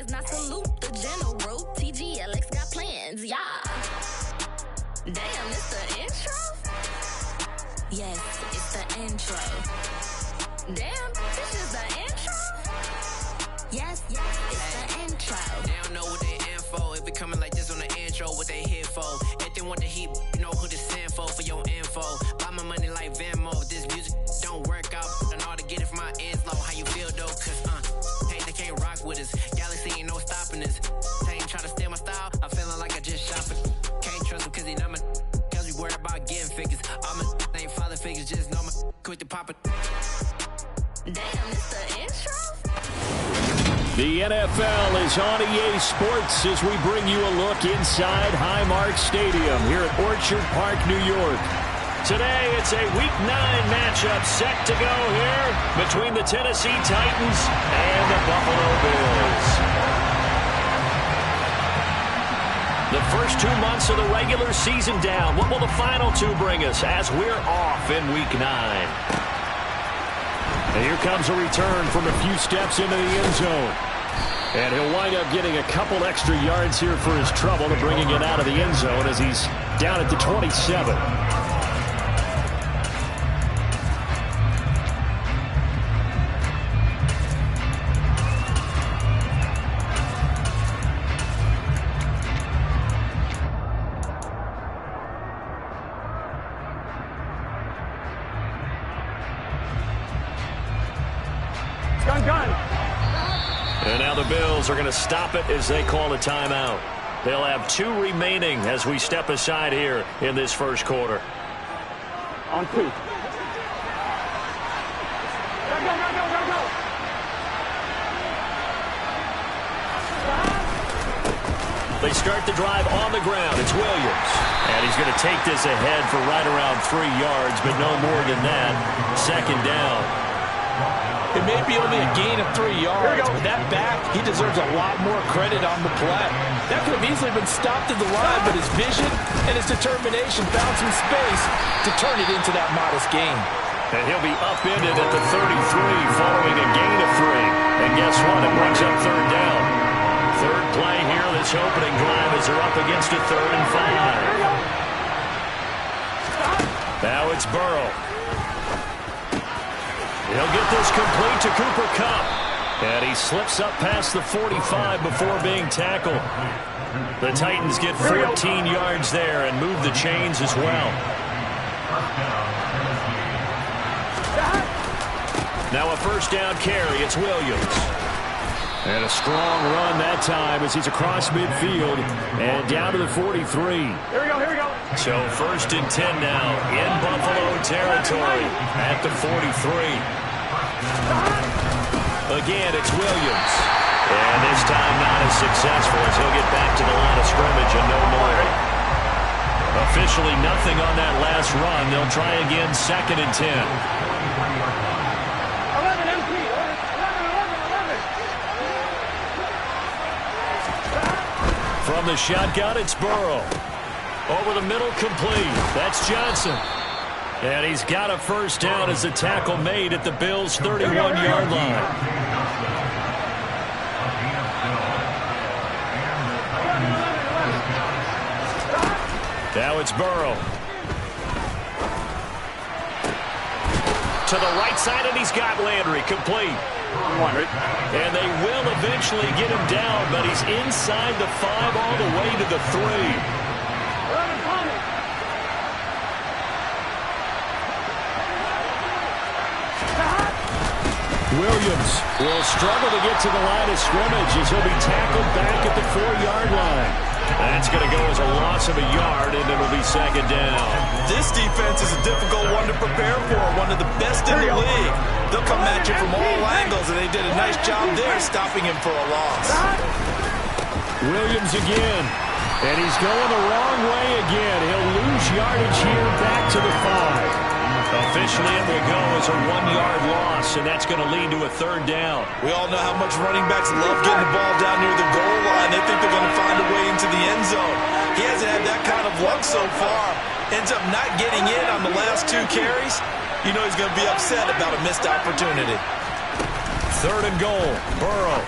rise, not salute the general. TGLX got plans, yeah. Damn, it's the intro? Yes, it's the intro. Damn, this is the intro? Yes, it's the intro. They don't know what they info. If it coming like this on the intro, what they here for? If they want the heat, you know who to send for your info. Buy my money like Venmo. If this music don't work out, and all to get it from my ends low. How you feel though? Cause hey, they can't rock with us. Galaxy ain't no stopping us. They ain't trying to steal my style. I'm feeling like I just shop it. Can't trust him cause he not my. Cause we worried about getting figures. All my ain't father figures. Just know my quit the pop it. Damn, it's the intro? The NFL is on EA Sports as we bring you a look inside Highmark Stadium here at Orchard Park, New York. Today, it's a Week 9 matchup set to go here between the Tennessee Titans and the Buffalo Bills. The first 2 months of the regular season down. What will the final two bring us as we're off in Week 9? And here comes a return from a few steps into the end zone. And he'll wind up getting a couple extra yards here for his trouble to bringing it out of the end zone as he's down at the 27. And now the Bills are going to stop it as they call a timeout. They'll have 2 remaining as we step aside here in this first quarter. On 2. Go. They start the drive on the ground. It's Williams. And he's going to take this ahead for right around 3 yards, but no more than that. Second down. It may be only a gain of 3 yards, but that back, he deserves a lot more credit on the play. That could have easily been stopped at the line, but his vision and his determination found some space to turn it into that modest gain. And he'll be upended at the 33 following a gain of 3. And guess what? It brings up third down. Third play here, this opening drive as they're up against a 3rd and 5. Now it's Burrow. He'll get this complete to Cooper Kupp. And he slips up past the 45 before being tackled. The Titans get 14 yards there and move the chains as well. Now a first down carry. It's Williams. And a strong run that time as he's across midfield and down to the 43. Here we go. So first and 10 now in Buffalo territory at the 43. Again, it's Williams. And this time not as successful as he'll get back to the line of scrimmage and no more. Officially nothing on that last run. They'll try again, second and 10. 11 MP. 11. From the shotgun, it's Burrow. Over the middle, complete. That's Johnson. And he's got a first down as the tackle made at the Bills' 31-yard line. Now it's Burrow. To the right side, and he's got Landry complete. And they will eventually get him down, but he's inside the 5 all the way to the 3. Williams will struggle to get to the line of scrimmage as he'll be tackled back at the 4-yard line. That's going to go as a loss of a yard, and it'll be second down. This defense is a difficult one to prepare for, one of the best in the league. They'll come at you from all angles, and they did a nice job there stopping him for a loss. Williams again, and he's going the wrong way again. He'll lose yardage here back to the 5. Officially, it will go as a 1-yard loss, and that's going to lead to a third down. We all know how much running backs love getting the ball down near the goal line. They think they're going to find a way into the end zone. He hasn't had that kind of luck so far. Ends up not getting in on the last 2 carries. You know he's going to be upset about a missed opportunity. Third and goal. Burrow.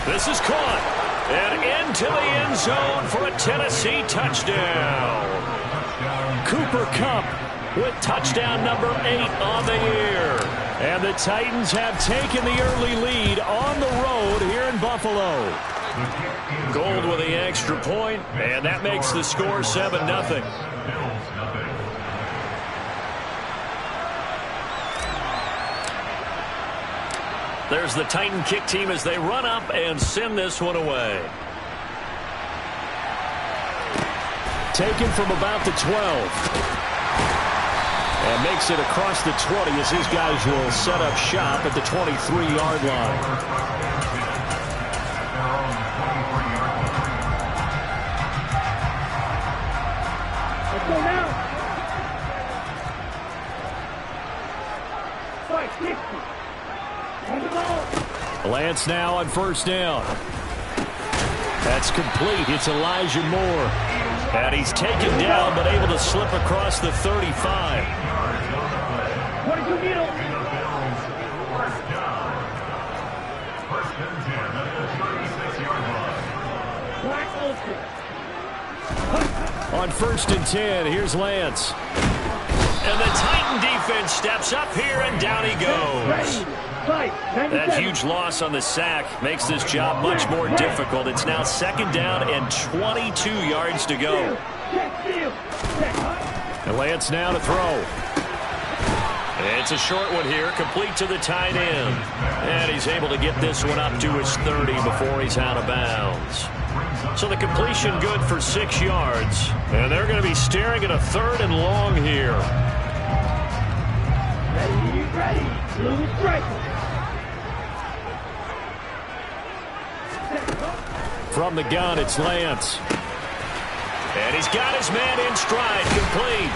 This is caught. And into the end zone for a Tennessee touchdown. Cooper Kupp with touchdown number 8 on the year. And the Titans have taken the early lead on the road here in Buffalo. Gold with the extra point, and that makes the score 7-0. There's the Titan kick team as they run up and send this one away. Taken from about the 12. And makes it across the 20 as his guys will set up shop at the 23-yard line. Let's go now. Fight 60. Lance now on first down. That's complete. It's Elijah Moore. And he's taken down but able to slip across the 35. What did you need? On first and 10, here's Lance. And the Titan defense steps up here, and down he goes. That huge loss on the sack makes this job much more difficult. It's now second down and 22 yards to go. And Lance now to throw. It's a short one here, complete to the tight end. And he's able to get this one up to his 30 before he's out of bounds. So the completion good for 6 yards. And they're going to be staring at a 3rd and long here. Ready. Blue strike. From the gun, it's Lance. And he's got his man in stride, complete.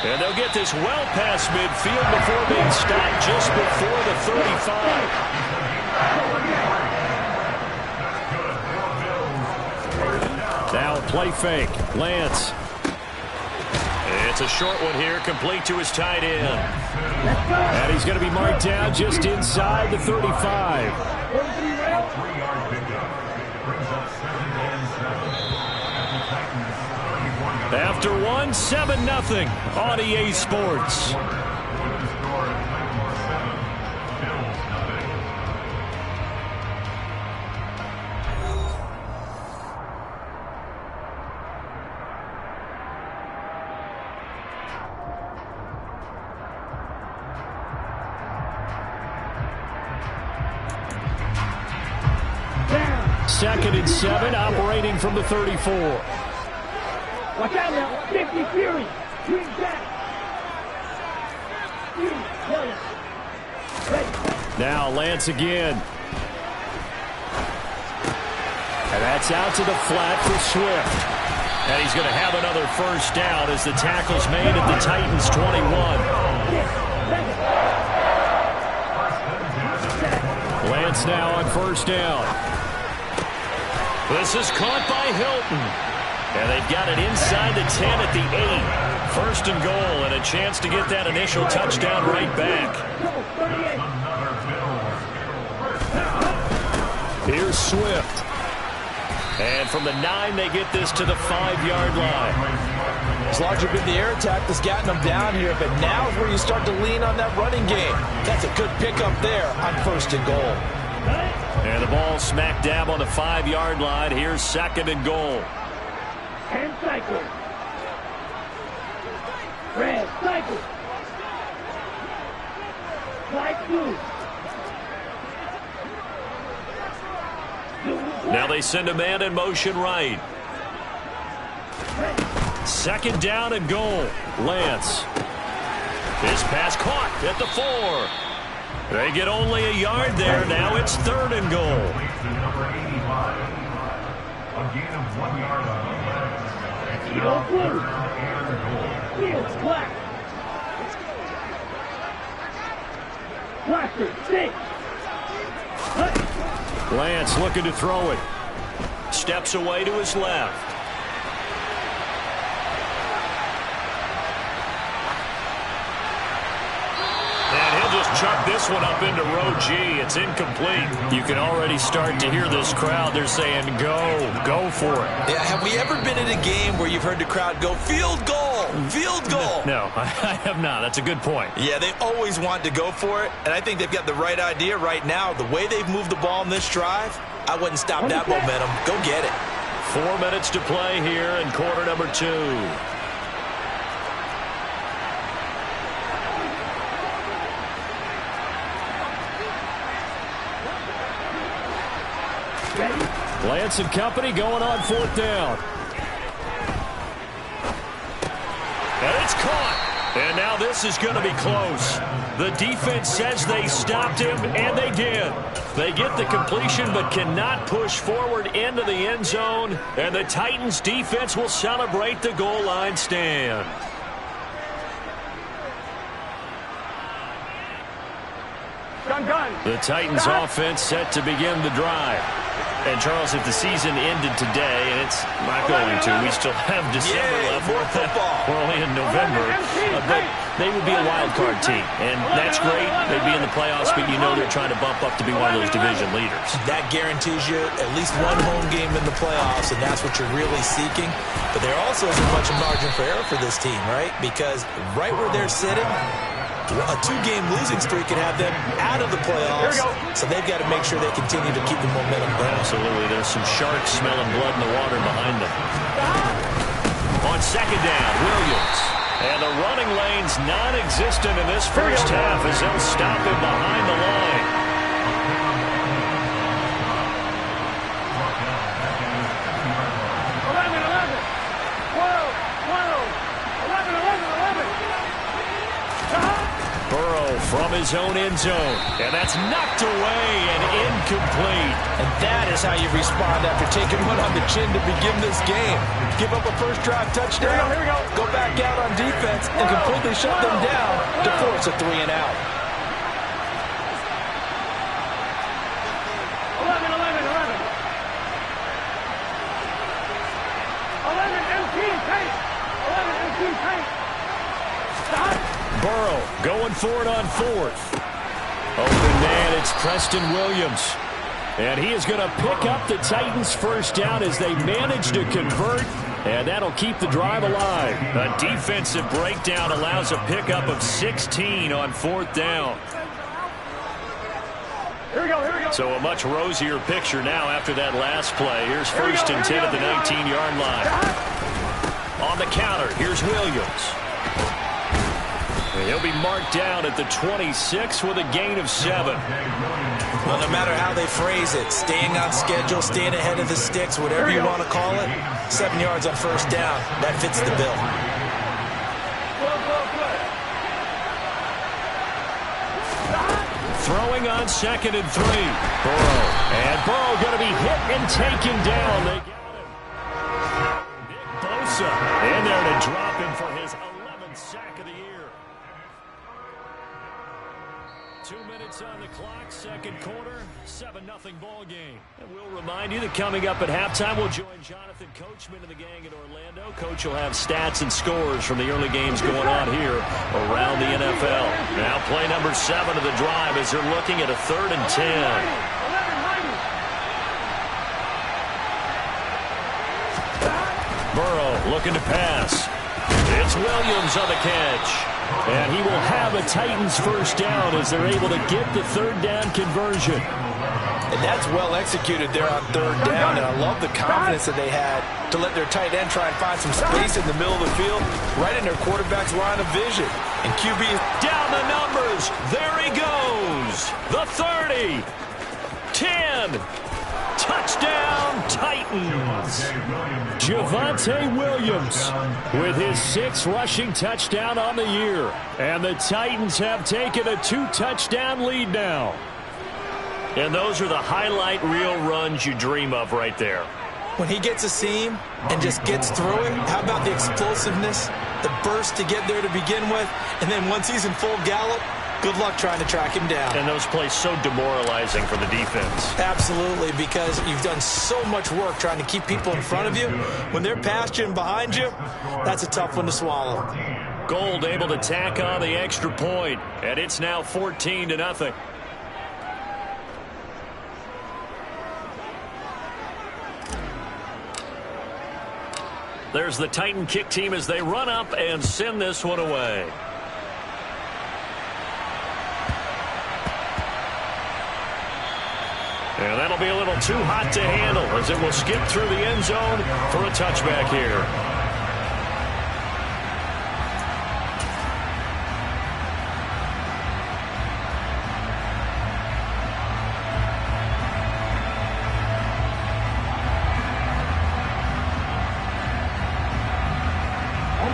And they'll get this well past midfield before being stopped just before the 35. Now a play fake. Lance. It's a short one here, complete to his tight end. And he's going to be marked down just inside the 35. After one, 7-0 on EA Sports. Second and 7, operating from the 34. Watch out now. 50 Fury. Green back. Fury. Ready. Now Lance again. And that's out to the flat for Swift. And he's going to have another first down as the tackle's made at the Titans' 21. Lance now on first down. This is caught by Hilton. And they've got it inside the 10 at the 8. First and goal, and a chance to get that initial touchdown right back. Here's Swift. And from the 9, they get this to the 5-yard line. It's largely been the air attack that's gotten them down here, but now is where you start to lean on that running game. That's a good pickup there on first and goal. And the ball smack dab on the 5-yard line. Here's second and goal. And cycle. Red, cycle. Light blue. Now they send a man in motion right. Second down and goal. Lance. This pass caught at the 4. They get only a yard there. Now it's third and goal. A gain of 1 yard on the Yellow blue. Fields black. Blacker, 6. Lance looking to throw it. Steps away to his left. And he'll just chuck this one up into row G. It's incomplete. You can already start to hear this crowd. They're saying, go for it. Yeah, have we ever been in a game where you've heard the crowd go, field goal, field goal? No, I have not. That's a good point. Yeah, they always want to go for it, and I think they've got the right idea right now. The way they've moved the ball in this drive, I wouldn't stop that momentum. Go get it. 4 minutes to play here in quarter number 2. Lance and company going on 4th down. And it's caught. And now this is going to be close. The defense says they stopped him, and they did. They get the completion but cannot push forward into the end zone. And the Titans defense will celebrate the goal line stand. The Titans offense set to begin the drive. And, Charles, if the season ended today, and it's not going to, we still have December left. We're only in November. But they would be a wild card team. And that's great. They'd be in the playoffs, but you know they're trying to bump up to be one of those division leaders. That guarantees you at least one home game in the playoffs, and that's what you're really seeking. But there also isn't much margin for error for this team, right? Because right where they're sitting, a 2-game losing streak could have them out of the playoffs, so they've got to make sure they continue to keep the momentum going. Absolutely. There's some sharks smelling blood in the water behind them. On 2nd down, Williams. And the running lane's non-existent in this first half as they'll stop him behind the line. From his own end zone. And that's knocked away and incomplete. And that is how you respond after taking one on the chin to begin this game. Give up a first drive touchdown, Here we go. go back out on defense, and completely shut them down to force a 3 and out. 11 MT tank. 11 MT tank. Stop. Burrow going for it on 4th. Open man, it's Preston Williams. And he is going to pick up the Titans' first down as they manage to convert. And that'll keep the drive alive. A defensive breakdown allows a pickup of 16 on 4th down. Here we go. So a much rosier picture now after that last play. Here's 1st and 10 at the 19-yard line. On the counter, here's Williams. He'll be marked down at the 26 with a gain of 7. Well, no matter how they phrase it, staying on schedule, staying ahead of the sticks, whatever you want to call it, 7 yards on 1st down, that fits the bill. Throwing on 2nd and 3. Burrow. And Burrow going to be hit and taken down. They got him. Nick Bosa in there to drop him for his 11th sack of the year. 2 minutes on the clock, 2nd quarter, 7-0 ball game. And we'll remind you that coming up at halftime, we'll join Jonathan Coachman and the gang in Orlando. Coach will have stats and scores from the early games going on here around the NFL. Now play number 7 of the drive as they're looking at a 3rd and 10. Burrow looking to pass. It's Williams on the catch. And he will have a Titans first down as they're able to get the 3rd down conversion. And that's well executed there on 3rd down. And I love the confidence that they had to let their tight end try and find some space in the middle of the field, right in their quarterback's line of vision. And QB is down the numbers. There he goes. The 30. 10. Touchdown, Titans. Javonte Williams with his 6th rushing touchdown on the year. And the Titans have taken a 2-touchdown lead now. And those are the highlight reel runs you dream of right there. When he gets a seam and just gets through it, how about the explosiveness, the burst to get there to begin with, and then once he's in full gallop, good luck trying to track him down. And those plays so demoralizing for the defense. Absolutely, because you've done so much work trying to keep people in front of you. When they're past you and behind you, that's a tough one to swallow. Gold able to tack on the extra point, and it's now 14-0. There's the Titan kick team as they run up and send this one away. And that'll be a little too hot to handle as it will skip through the end zone for a touchback here.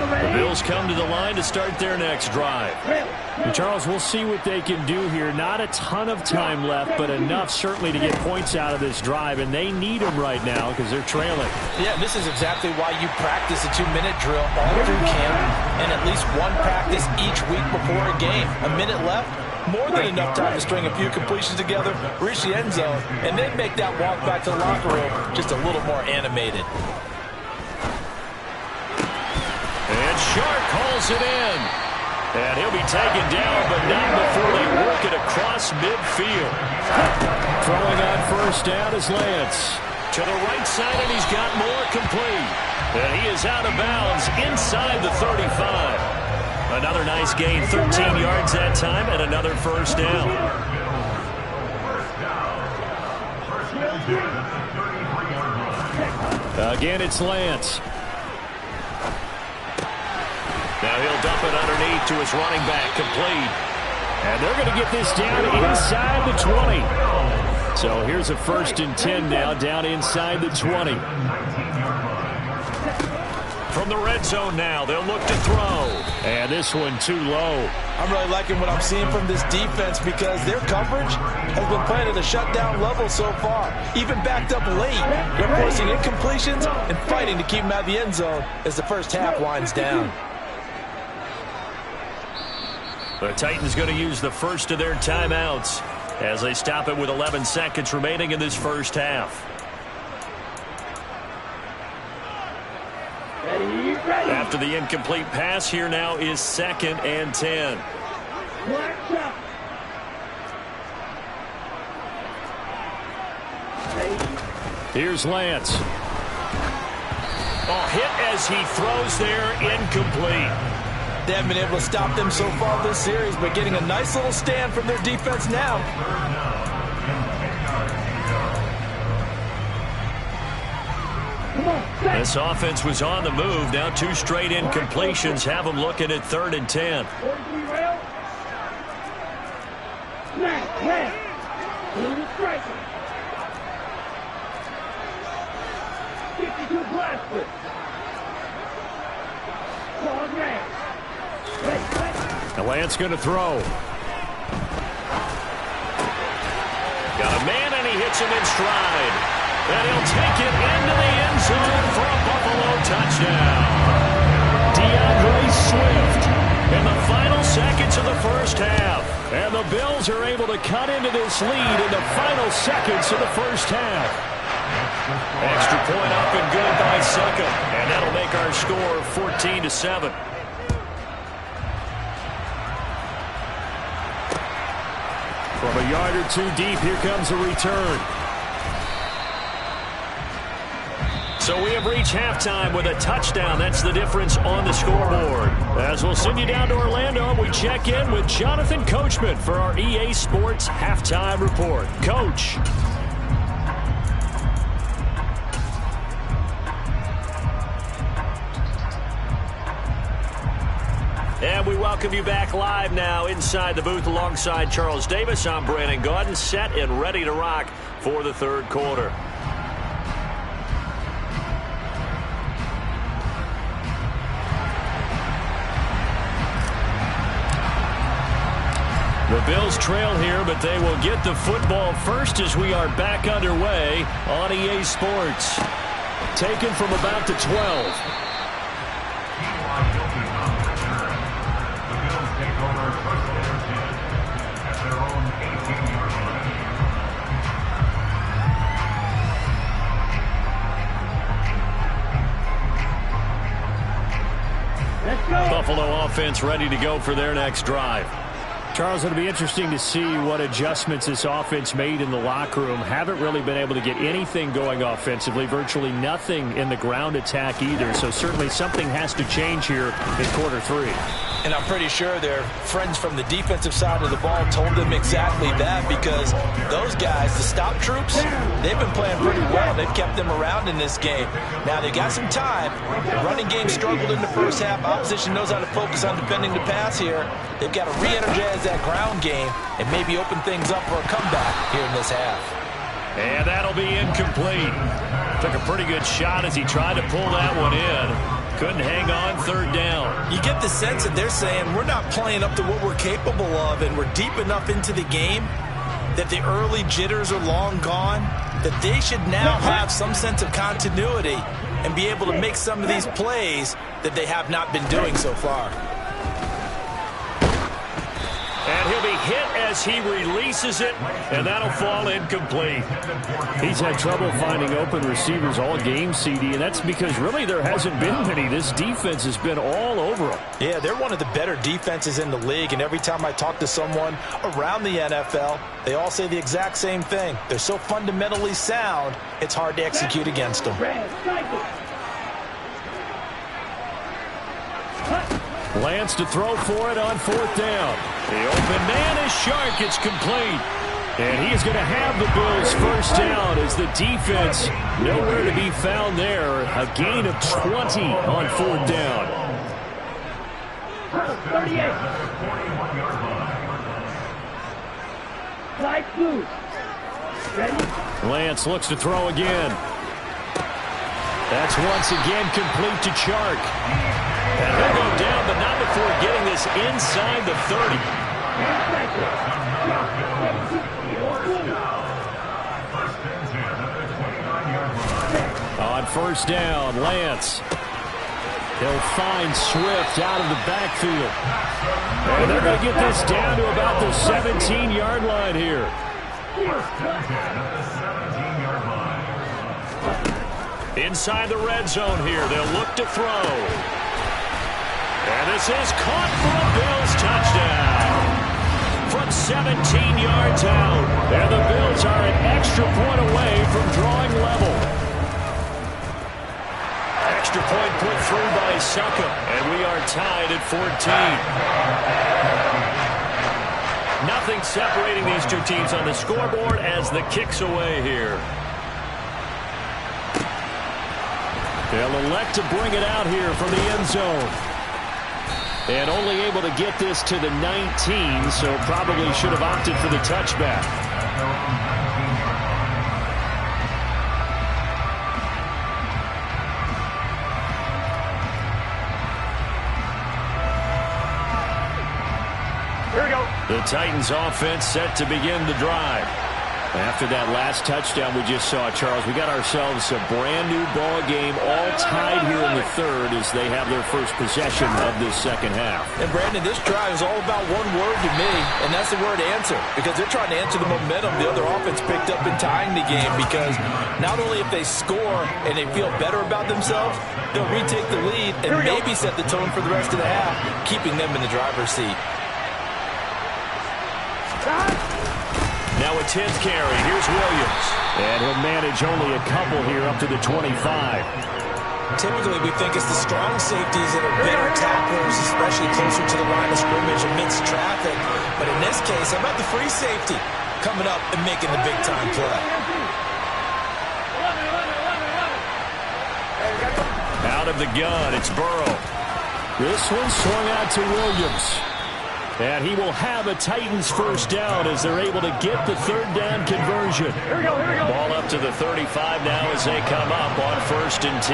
The Bills come to the line to start their next drive. And Charles, we'll see what they can do here. Not a ton of time left, but enough certainly to get points out of this drive, and they need them right now because they're trailing. Yeah, this is exactly why you practice a 2-minute drill all through camp and at least one practice each week before a game. A minute left, more than enough time to string a few completions together, reach the end zone, and then make that walk back to the locker room just a little more animated. And Shark calls it in. And he'll be taken down, but not before they work it across midfield. Throwing on first down is Lance. To the right side, and he's got more complete. And he is out of bounds inside the 35. Another nice gain, 13 yards that time, and another first down. Again, it's Lance. Now he'll dump it underneath to his running back, complete. And they're going to get this down inside the 20. So here's a 1st and 10 now, down inside the 20. From the red zone now, they'll look to throw. And this one too low. I'm really liking what I'm seeing from this defense because their coverage has been playing at a shutdown level so far. Even backed up late, they're forcing incompletions and fighting to keep them out of the end zone as the first half winds down. The Titans going to use the first of their timeouts as they stop it with 11 seconds remaining in this first half. After the incomplete pass, here now is 2nd and 10. Here's Lance. Oh, hit as he throws there, incomplete. They haven't been able to stop them so far this series, but getting a nice little stand from their defense now. This offense was on the move. Now 2 straight incompletions have them looking at 3rd and 10. And Lance going to throw. Got a man, and he hits him in stride. And he'll take it into the end zone for a Buffalo touchdown. DeAndre Swift In the final seconds of the first half. And the Bills are able to cut into this lead in the final seconds of the first half. Extra point up and good by Suckup. And that'll make our score 14-7. From a yard or 2 deep, here comes a return. So we have reached halftime with a touchdown. That's the difference on the scoreboard. As we'll send you down to Orlando, we check in with Jonathan Coachman for our EA Sports Halftime Report. Coach. And we welcome you back live now inside the booth alongside Charles Davis. I'm Brandon Gaudin, set and ready to rock for the third quarter. The Bills trail here, but they will get the football first as we are back underway on EA Sports. Taken from about the 12. The Buffalo offense ready to go for their next drive. Charles, it'll be interesting to see what adjustments this offense made in the locker room. Haven't really been able to get anything going offensively, virtually nothing in the ground attack either. So certainly something has to change here in quarter 3. And I'm pretty sure their friends from the defensive side of the ball told them exactly that, because those guys, the stop troops, they've been playing pretty well. They've kept them around in this game. Now, they got some time. The running game struggled in the first half. Opposition knows how to focus on defending the pass here. They've got to re-energize that ground game and maybe open things up for a comeback here in this half. And that'll be incomplete. Took a pretty good shot as he tried to pull that one in. Couldn't hang on, third down. You get the sense that they're saying we're not playing up to what we're capable of, and we're deep enough into the game that the early jitters are long gone, that they should now have some sense of continuity and be able to make some of these plays that they have not been doing so far. And he'll be hit as he releases it, and that'll fall incomplete. He's had trouble finding open receivers all game, CD, and that's because really there hasn't been many. This defense has been all over them. Yeah, they're one of the better defenses in the league, and every time I talk to someone around the NFL, they all say the exact same thing. They're so fundamentally sound, it's hard to execute against them. Lance to throw for it on fourth down. The open man is Shark. It's complete. And he is going to have the Bills first down as the defense nowhere to be found there. A gain of 20 on fourth down. 38. Flag blue. Ready? Lance looks to throw again. That's once again complete to Chark. And he'll go down, but not before getting this inside the 30. On first down, Lance. He'll find Swift out of the backfield. And they're going to get this down to about the 17-yard line here. Inside the red zone here, they'll look to throw. And this is caught for a Bills touchdown. From 17 yards out. And the Bills are an extra point away from drawing level. Extra point put through by Succop. And we are tied at 14. Nothing separating these two teams on the scoreboard as the kick's away here. They'll elect to bring it out here from the end zone. And only able to get this to the 19, so probably should have opted for the touchback. Here we go. The Titans offense set to begin the drive. After that last touchdown we just saw, Charles, we got ourselves a brand new ball game, all tied here in the third as they have their first possession of this second half. And Brandon, this drive is all about one word to me, and that's the word answer, because they're trying to answer the momentum the other offense picked up in tying the game, because not only if they score and they feel better about themselves, they'll retake the lead and maybe set the tone for the rest of the half, keeping them in the driver's seat. Now a 10th carry. Here's Williams. And he'll manage only a couple here up to the 25. Typically, we think it's the strong safeties that are better tacklers, especially closer to the line of scrimmage amidst traffic. But in this case, how about the free safety coming up and making the big-time play? Out of the gun, it's Burrow. This one swung out to Williams. And he will have a Titans first down as they're able to get the third down conversion. Here we go, here we go. Ball up to the 35 now as they come up on 1st and 10.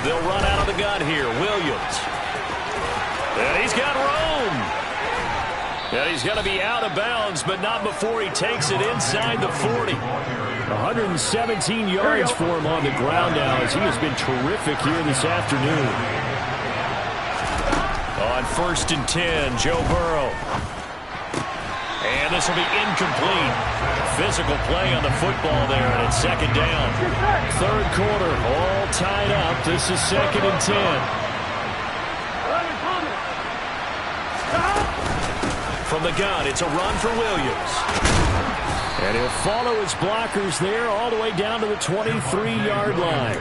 They'll run out of the gun here. Williams. And he's got room. And he's going to be out of bounds, but not before he takes it inside the 40. 117 yards for him on the ground now as he has been terrific here this afternoon. On 1st and 10, Joe Burrow. And this will be incomplete. Physical play on the football there, and it's second down. Third quarter, all tied up. This is 2nd and 10. From the gun, it's a run for Williams. And he'll follow his blockers there all the way down to the 23-yard line.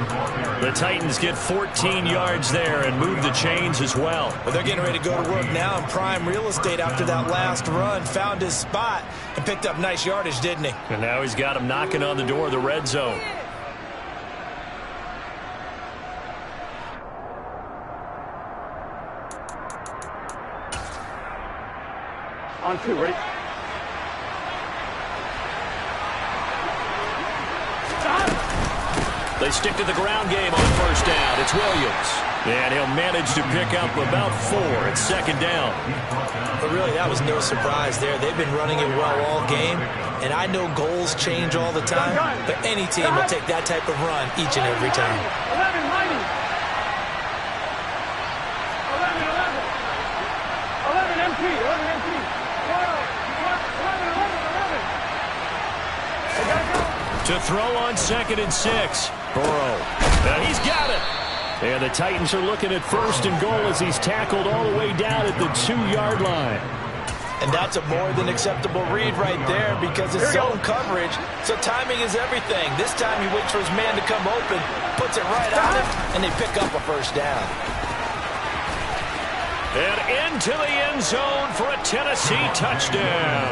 The Titans get 14 yards there and move the chains as well. Well, they're getting ready to go to work now in prime real estate after that last run. Found his spot and picked up nice yardage, didn't he? And now he's got him knocking on the door of the red zone. On 2, ready? They stick to the ground game on first down. It's Williams. And he'll manage to pick up about 4 at second down. But really, that was no surprise there. They've been running it well all game. And I know goals change all the time, but any team will take that type of run each and every time. 11, Mighty. 11, 11. 11 MP, 11 MP. 11, 11, 11. To throw on 2nd and 6. Burrow. Now he's got it. And the Titans are looking at 1st and goal as he's tackled all the way down at the 2-yard line. And that's a more than acceptable read right there because it's zone coverage, so timing is everything. This time he waits for his man to come open, puts it right on him, and they pick up a first down. And into the end zone for a Tennessee touchdown.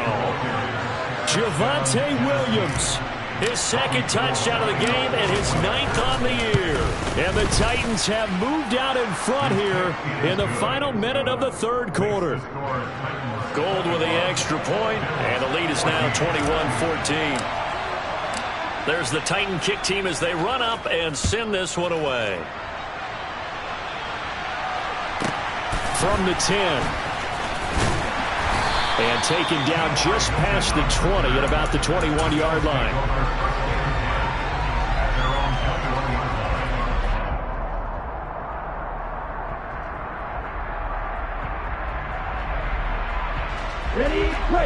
Javonte Williams. His 2nd touchdown of the game and his 9th on the year. And the Titans have moved out in front here in the final minute of the 3rd quarter. Gold with the extra point, and the lead is now 21-14. There's the Titan kick team as they run up and send this one away. From the 10. And taken down just past the 20 at about the 21-yard line.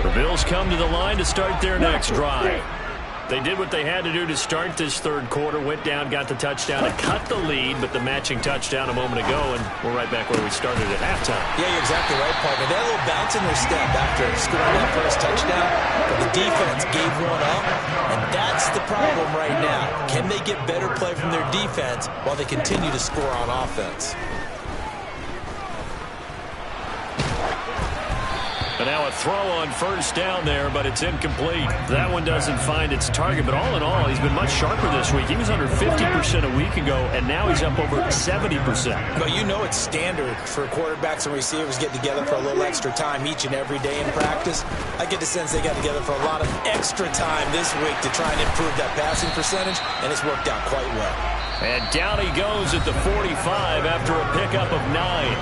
The Bills come to the line to start their next drive. They did what they had to do to start this 3rd quarter, went down, got the touchdown, and cut the lead, but the matching touchdown a moment ago, and we're right back where we started at halftime. Yeah, you're exactly right, partner. They had a little bounce in their step after scoring that first touchdown, but the defense gave one up, and that's the problem right now. Can they get better play from their defense while they continue to score on offense? And now a throw on first down there, but it's incomplete. That one doesn't find its target, but all in all, he's been much sharper this week. He was under 50% a week ago, and now he's up over 70%. But you know it's standard for quarterbacks and receivers get together for a little extra time each and every day in practice. I get the sense they got together for a lot of extra time this week to try and improve that passing percentage, and it's worked out quite well. And down he goes at the 45 after a pickup of 9.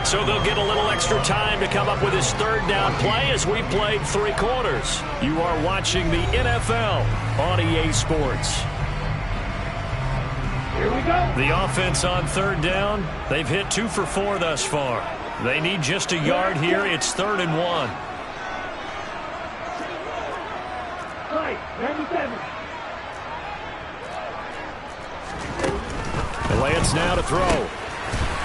So they'll get a little extra time to come up with his 3rd down play as we played 3 quarters. You are watching the NFL on EA Sports. Here we go. The offense on 3rd down, they've hit 2 for 4 thus far. They need just a yard here. It's 3rd and 1. Right, 97. Lance now to throw.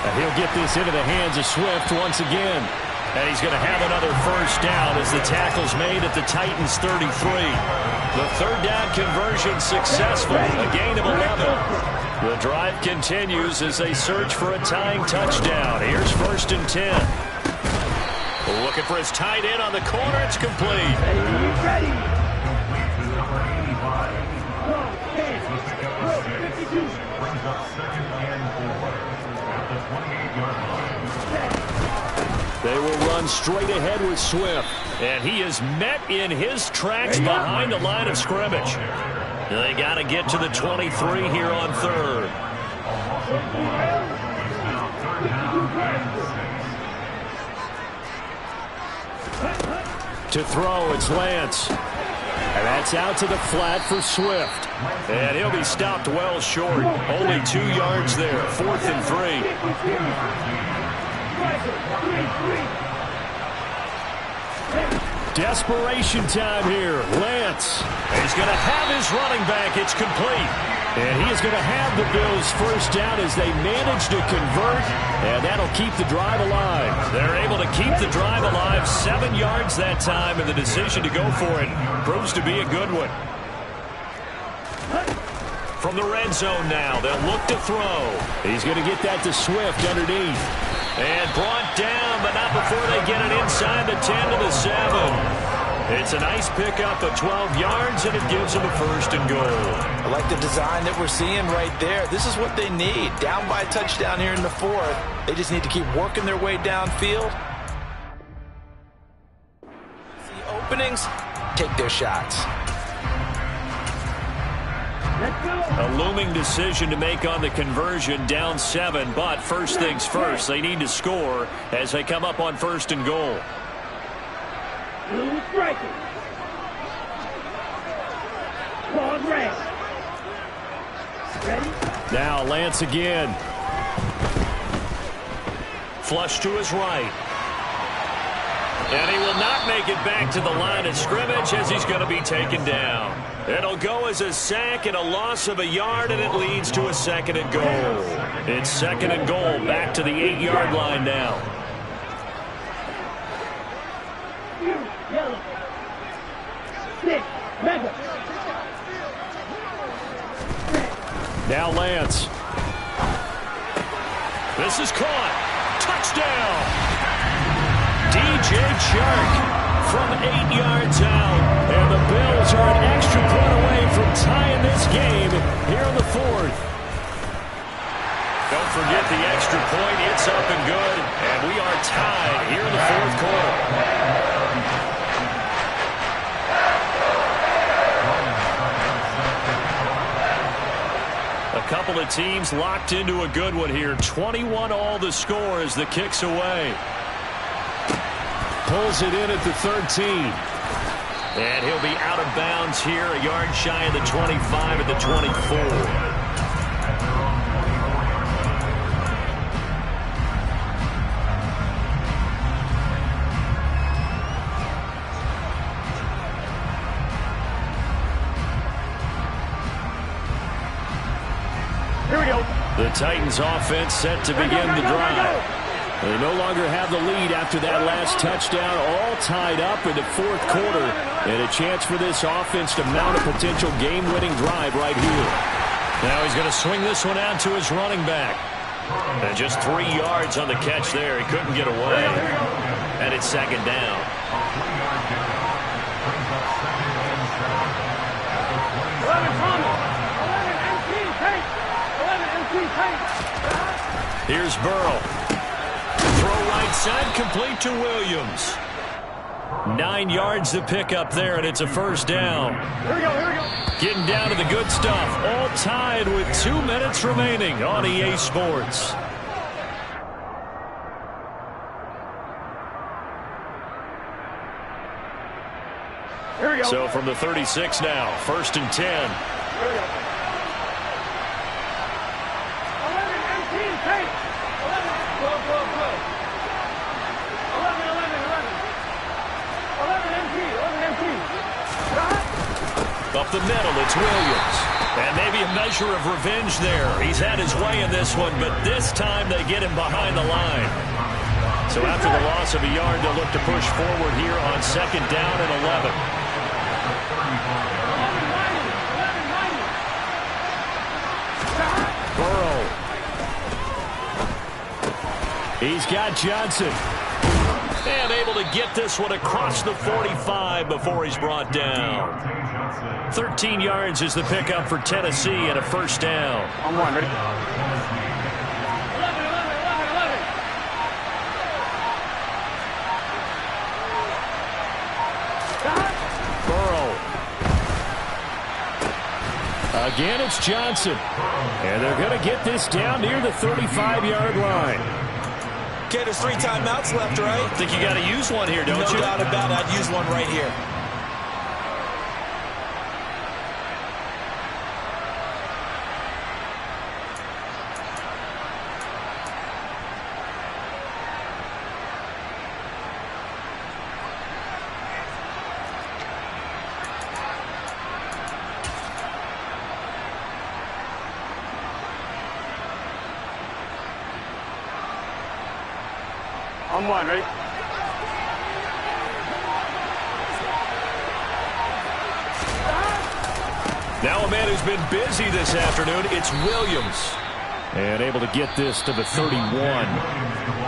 And he'll get this into the hands of Swift once again. And he's going to have another first down as the tackle's made at the Titans' 33. The 3rd down conversion successful, a gain of 11. The drive continues as they search for a tying touchdown. Here's 1st and 10. Looking for his tight end on the corner. It's complete. Ready. Brings up 2nd and 4 at the 28-yard line. They will run straight ahead with Swift. And he is met in his tracks behind the line of scrimmage. They got to get to the 23 here on 3rd. To throw, it's Lance. And that's out to the flat for Swift. And he'll be stopped well short. Only 2 yards there. 4th and 3. Desperation time here. Lance. He's going to have his running back. It's complete. And he is going to have the Bills first down as they manage to convert, and that'll keep the drive alive. They're able to keep the drive alive, 7 yards that time, and the decision to go for it proves to be a good one. From the red zone now, they'll look to throw. He's going to get that to Swift underneath. And brought down, but not before they get it inside the 10 to the 7. It's a nice pickup of 12 yards, and it gives them a first and goal. I like the design that we're seeing right there. This is what they need. Down by a touchdown here in the 4th. They just need to keep working their way downfield. See openings, take their shots. A looming decision to make on the conversion, down 7, but first things first, they need to score as they come up on first and goal. Blue striker. Claude red. Ready? Now Lance again. Flush to his right. And he will not make it back to the line of scrimmage as he's going to be taken down. It'll go as a sack and a loss of a yard, and it leads to a second and goal. It's second and goal, back to the 8-yard line now. Yellow. 6. Mega. Now Lance. This is caught. Touchdown. DJ Chark from 8 yards out. And the Bills are an extra point away from tying this game here in the 4th. Don't forget the extra point. It's up and good. And we are tied here in the 4th quarter. A couple of teams locked into a good one here. 21 all the score as the kick's away. Pulls it in at the 13. And he'll be out of bounds here, a yard shy of the 25 at the 24. The Titans offense set to begin the drive. They no longer have the lead after that last touchdown, all tied up in the 4th quarter, and a chance for this offense to mount a potential game-winning drive right here. Now he's going to swing this one out to his running back. And just 3 yards on the catch there. He couldn't get away. And it's second down. Here's Burrow. Throw right side, complete to Williams. 9 yards to pick up there, and it's a first down. Here we go. Getting down to the good stuff. All tied with 2 minutes remaining on EA Sports. Here we go. So from the 36 now, first and 10. Here we go. 11, 18, take. 11, go. 11, Up the middle, it's Williams. And maybe a measure of revenge there. He's had his way in this one, but this time they get him behind the line. So after the loss of a yard, they'll look to push forward here on second down and 11. Burrow. He's got Johnson. And able to get this one across the 45 before he's brought down. 13 yards is the pickup for Tennessee and a first down. On one, ready? 11. Burrow. Again, it's Johnson. And they're going to get this down near the 35-yard line. Okay, there's 3 timeouts left, right? I think you got to use one here, don't you? No doubt about it. I'd use one right here. I'm one, ready? Now a man who's been busy this afternoon, it's Williams. And able to get this to the 31.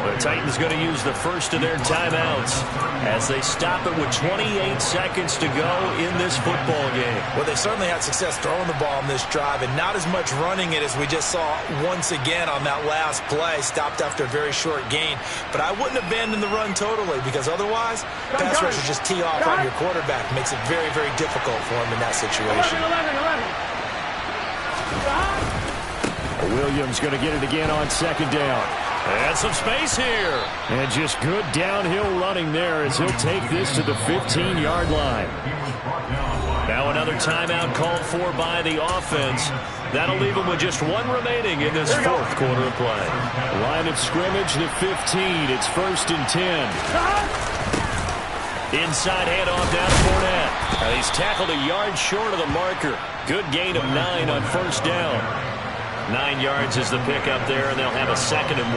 The Titans going to use the first of their timeouts as they stop it with 28 seconds to go in this football game. Well, they certainly had success throwing the ball on this drive and not as much running it as we just saw once again on that last play. Stopped after a very short gain. But I wouldn't abandon the run totally because otherwise, pass rush will just tee off on your quarterback. Makes it very, very difficult for him in that situation. 11. Williams going to get it again on second down. And some space here. And just good downhill running there as he'll take this to the 15-yard line. Now another timeout called for by the offense. That'll leave him with just one remaining in this fourth quarter of play. Line of scrimmage, the 15. It's 1st and 10. Inside handoff down to Fournette. And he's tackled a yard short of the marker. Good gain of 9 on first down. 9 yards is the pickup there, and they'll have a 2nd and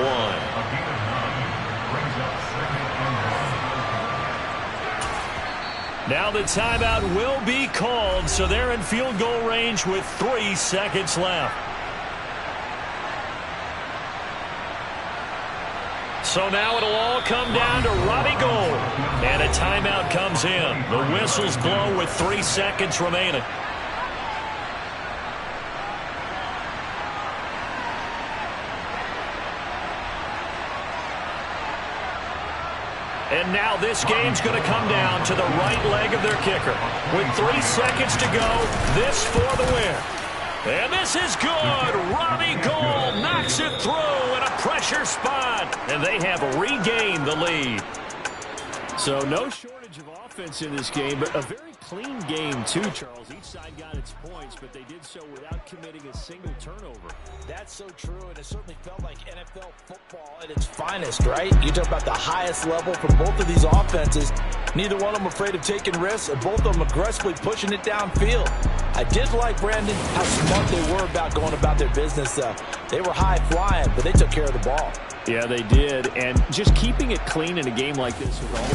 1. Now the timeout will be called, so they're in field goal range with 3 seconds left. So now it'll all come down to Robbie Gould. And a timeout comes in. The whistles blow with 3 seconds remaining. And now this game's going to come down to the right leg of their kicker. With 3 seconds to go, this for the win. And this is good. Robbie Gould knocks it through in a pressure spot. And they have regained the lead. So no shortage of offense in this game, but a very clean game too, Charles. Each side got its points, but they did so without committing a single turnover. That's so true, and it certainly felt like NFL football at its finest, right? You talk about the highest level from both of these offenses. Neither one of them afraid of taking risks, and both of them aggressively pushing it downfield. I did like, Brandon, how smart they were about going about their business, though. They were high-flying, but they took care of the ball. Yeah, they did. And just keeping it clean in a game like this with all the